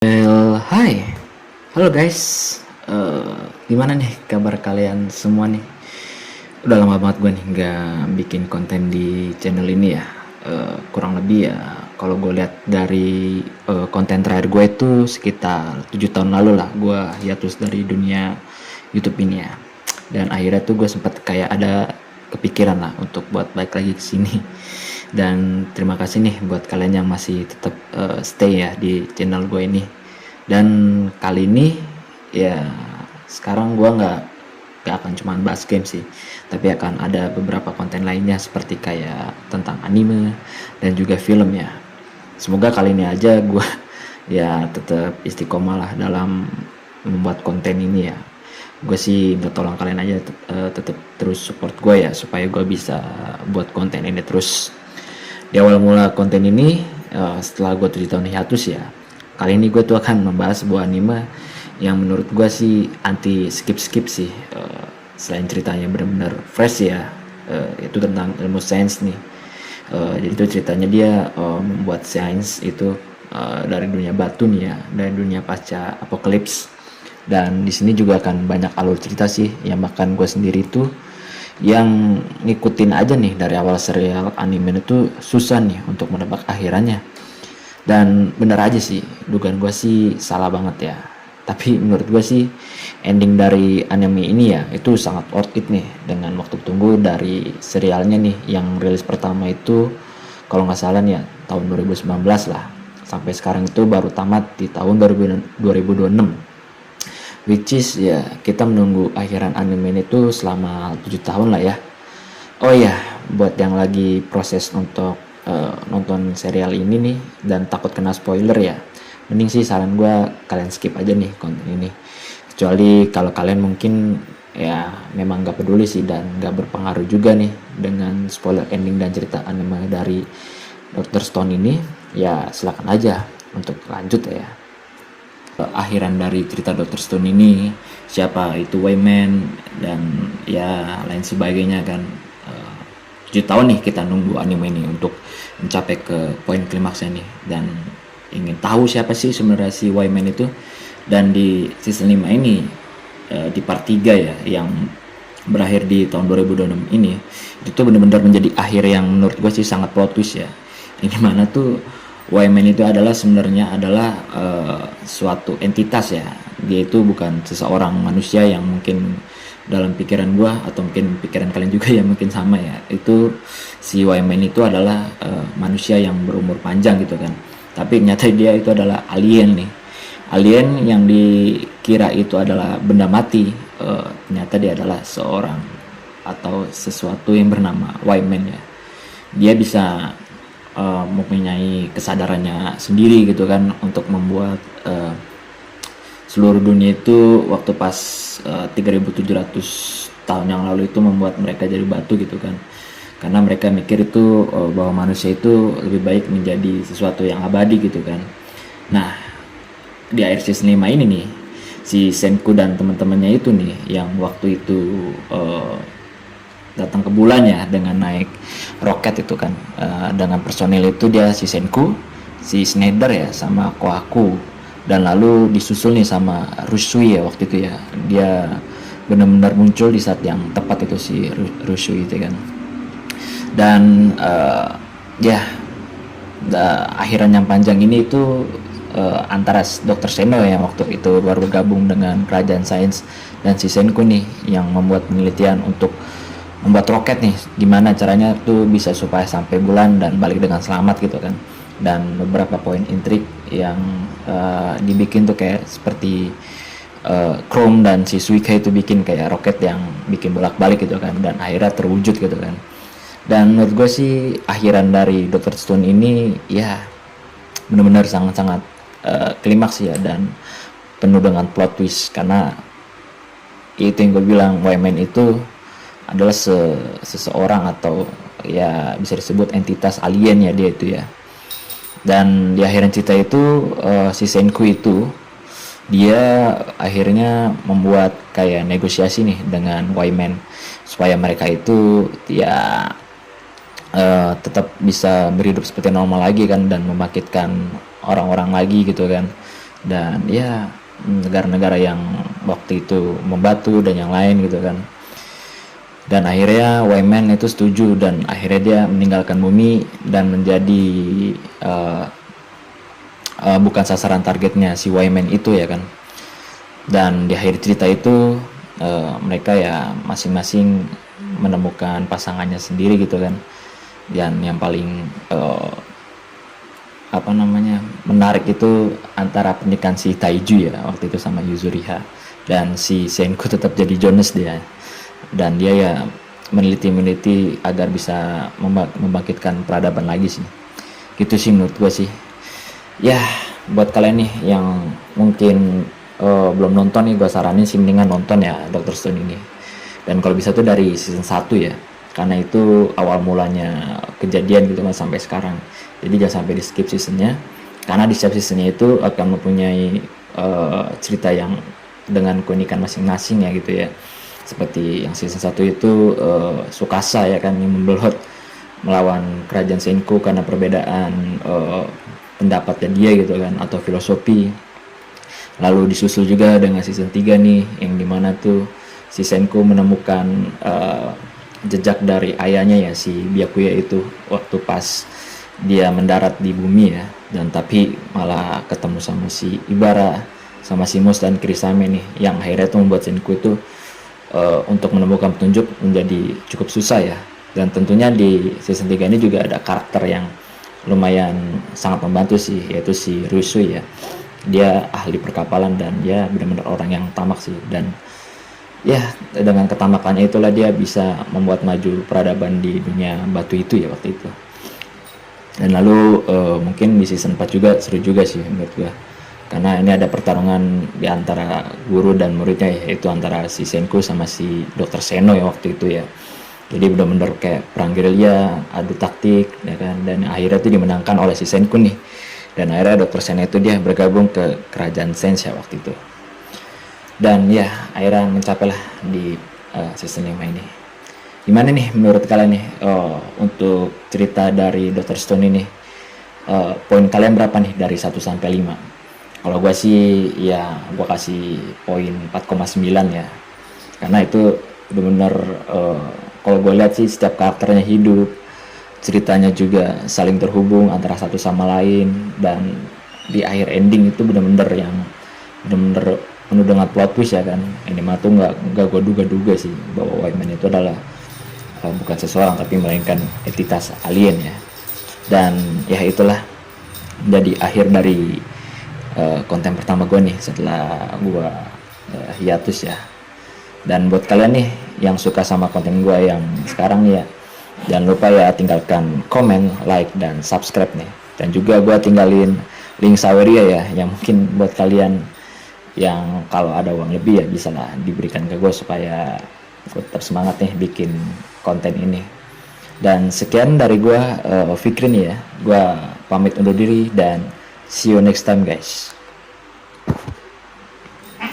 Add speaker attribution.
Speaker 1: Hai, halo guys. Gimana nih kabar kalian semua nih? Udah lama banget gue nih nggak bikin konten di channel ini ya. Kurang lebih ya, kalau gue lihat dari konten terakhir gue itu sekitar 7 tahun lalu lah. Gue hiatus dari dunia YouTube ini ya. Dan akhirnya tuh gue sempat kayak ada kepikiran lah untuk buat balik lagi ke sini. Dan terima kasih nih buat kalian yang masih tetap stay ya di channel gue ini. Dan kali ini ya, sekarang gue nggak akan cuma bahas game sih, tapi akan ada beberapa konten lainnya seperti kayak tentang anime dan juga film ya. Semoga kali ini aja gue ya tetap istiqomah lah dalam membuat konten ini ya. Gue sih minta tolong kalian aja tetap terus support gue ya, supaya gue bisa buat konten ini terus. Di awal mula konten ini, setelah gue 7 tahun hiatus ya, kali ini gue tuh akan membahas sebuah anime yang menurut gue sih anti skip sih. Selain ceritanya benar-benar fresh ya, itu tentang ilmu sains nih. Jadi itu ceritanya dia membuat sains itu dari dunia batu nih ya, dari dunia pasca apokalips. Dan di sini juga akan banyak alur cerita sih, yang bahkan gue sendiri tuh yang ngikutin aja nih dari awal serial anime itu susah nih untuk menebak akhirannya. Dan bener aja sih, dugaan gue sih salah banget ya, tapi menurut gue sih ending dari anime ini ya itu sangat worth it nih, dengan waktu tunggu dari serialnya nih yang rilis pertama itu kalau nggak salah nih ya tahun 2019 lah, sampai sekarang itu baru tamat di tahun 2026, which is ya kita menunggu akhiran anime ini tuh selama 7 tahun lah ya. Oh ya, buat yang lagi proses untuk nonton serial ini nih dan takut kena spoiler ya, mending sih saran gue kalian skip aja nih konten ini. Kecuali kalau kalian mungkin ya memang gak peduli sih dan gak berpengaruh juga nih dengan spoiler ending dan cerita anime dari Dr. Stone ini, ya silakan aja untuk lanjut ya. Akhiran dari cerita Dr. Stone ini, siapa itu Wayman dan ya lain sebagainya kan. 7 tahun nih kita nunggu anime ini untuk mencapai ke poin klimaksnya nih, dan ingin tahu siapa sih sebenarnya si Wayman itu. Dan di season 5 ini, di part 3 ya, yang berakhir di tahun 2026 ini, itu benar-benar menjadi akhir yang menurut gue sih sangat plot twist ya. Ini mana tuh Wayman itu adalah sebenarnya adalah suatu entitas ya. Dia itu bukan seseorang manusia yang mungkin dalam pikiran gua atau mungkin pikiran kalian juga ya mungkin sama ya. Itu si Wayman itu adalah manusia yang berumur panjang gitu kan. Tapi ternyata dia itu adalah alien nih. Alien yang dikira itu adalah benda mati, ternyata dia adalah seorang atau sesuatu yang bernama Wayman ya. Dia bisa mempunyai kesadarannya sendiri gitu kan, untuk membuat seluruh dunia itu waktu pas 3700 tahun yang lalu itu membuat mereka jadi batu gitu kan, karena mereka mikir itu bahwa manusia itu lebih baik menjadi sesuatu yang abadi gitu kan. Nah, di akhir season 5 ini nih, si Senku dan teman-temannya itu nih yang waktu itu datang ke bulan ya dengan naik roket itu kan, dengan personil itu dia si Senku, si Schneider ya, sama Kohaku, dan lalu disusul nih sama Rusui ya waktu itu ya. Dia benar-benar muncul di saat yang tepat itu si Rusui itu kan. Dan ya akhiran yang panjang ini itu antara Dr. Seno yang waktu itu baru bergabung dengan kerajaan sains, dan si Senku nih yang membuat penelitian untuk membuat roket nih, gimana caranya tuh bisa supaya sampai bulan dan balik dengan selamat gitu kan. Dan beberapa poin intrik yang dibikin tuh kayak seperti Chrome dan si Suika itu bikin kayak roket yang bikin bolak-balik gitu kan, dan akhirnya terwujud gitu kan. Dan menurut gue sih akhiran dari Dr. Stone ini ya benar-benar sangat-sangat klimaks ya, dan penuh dengan plot twist, karena itu yang gue bilang, Wayman itu adalah seseorang atau ya bisa disebut entitas alien ya dia itu ya. Dan di akhiran cerita itu si Senku itu dia akhirnya membuat kayak negosiasi nih dengan Wayman supaya mereka itu ya tetap bisa berhidup seperti normal lagi kan, dan membangkitkan orang-orang lagi gitu kan. dan ya negara-negara yang waktu itu membantu dan yang lain gitu kan. Dan akhirnya Wyman itu setuju dan akhirnya dia meninggalkan bumi dan menjadi uh, bukan sasaran targetnya si Wyman itu ya kan. Dan di akhir cerita itu mereka ya masing-masing menemukan pasangannya sendiri gitu kan. Dan yang paling menarik itu antara pernikahan si Taiju ya waktu itu sama Yuzuriha, dan si Senku tetap jadi Jonas dia, dan dia ya meneliti agar bisa membangkitkan peradaban lagi sih. Gitu sih menurut gue sih ya. Buat kalian nih yang mungkin belum nonton nih, gue saranin sih mendingan nonton ya Dr. Stone ini. Dan kalau bisa tuh dari season 1 ya, karena itu awal mulanya kejadian gitu kan sampai sekarang. Jadi jangan sampai di skip seasonnya, karena di setiap seasonnya itu akan mempunyai cerita yang dengan keunikan masing-masing ya gitu ya. Seperti yang season 1 itu Tsukasa ya kan, yang membelot melawan kerajaan Senku karena perbedaan pendapatnya dia gitu kan, atau filosofi. Lalu disusul juga dengan season 3 nih, yang dimana tuh si Senku menemukan jejak dari ayahnya ya, si Byakuya itu, waktu pas dia mendarat di bumi ya. Dan tapi malah ketemu sama si Ibara, sama si Mus dan Kirisame nih, yang akhirnya tuh membuat Senku itu untuk menemukan petunjuk menjadi cukup susah ya. Dan tentunya di season 3 ini juga ada karakter yang lumayan sangat membantu sih, yaitu si Rusui ya. Dia ahli perkapalan dan dia benar-benar orang yang tamak sih. Dan ya dengan ketamakannya itulah dia bisa membuat maju peradaban di dunia batu itu ya waktu itu. Dan lalu mungkin di season 4 juga seru juga sih menurut gua, karena ini ada pertarungan di antara guru dan muridnya ya, yaitu antara si Senku sama si Dr. Seno ya waktu itu ya. Jadi benar-benar kayak perang gerilya, adu taktik ya kan, dan akhirnya itu dimenangkan oleh si Senku nih. Dan akhirnya Dr. Seno itu dia bergabung ke kerajaan Sensha waktu itu. Dan ya akhirnya mencapailah di season 5 ini. Gimana nih menurut kalian nih untuk cerita dari Dr. Stone ini? Poin kalian berapa nih dari 1 sampai 5? Kalau gue sih ya gue kasih poin 4,9 ya. Karena itu benar-benar kalau gue lihat sih setiap karakternya hidup, ceritanya juga saling terhubung antara satu sama lain, dan di akhir ending itu benar-benar yang benar-benar penuh dengan plot twist ya kan. Ini mah tuh nggak gue duga-duga sih bahwa Wyman itu adalah bukan seseorang tapi melainkan entitas alien ya. Dan ya itulah jadi akhir dari konten pertama gue nih setelah gue hiatus ya. Dan buat kalian nih yang suka sama konten gue yang sekarang ya, jangan lupa ya tinggalkan komen, like, dan subscribe nih. Dan juga gue tinggalin link Saweria ya, yang mungkin buat kalian yang kalau ada uang lebih ya bisa lah diberikan ke gue supaya gue tetap semangat nih bikin konten ini. Dan sekian dari gue, Fikri nih ya. Gue pamit undur diri dan see you next time guys.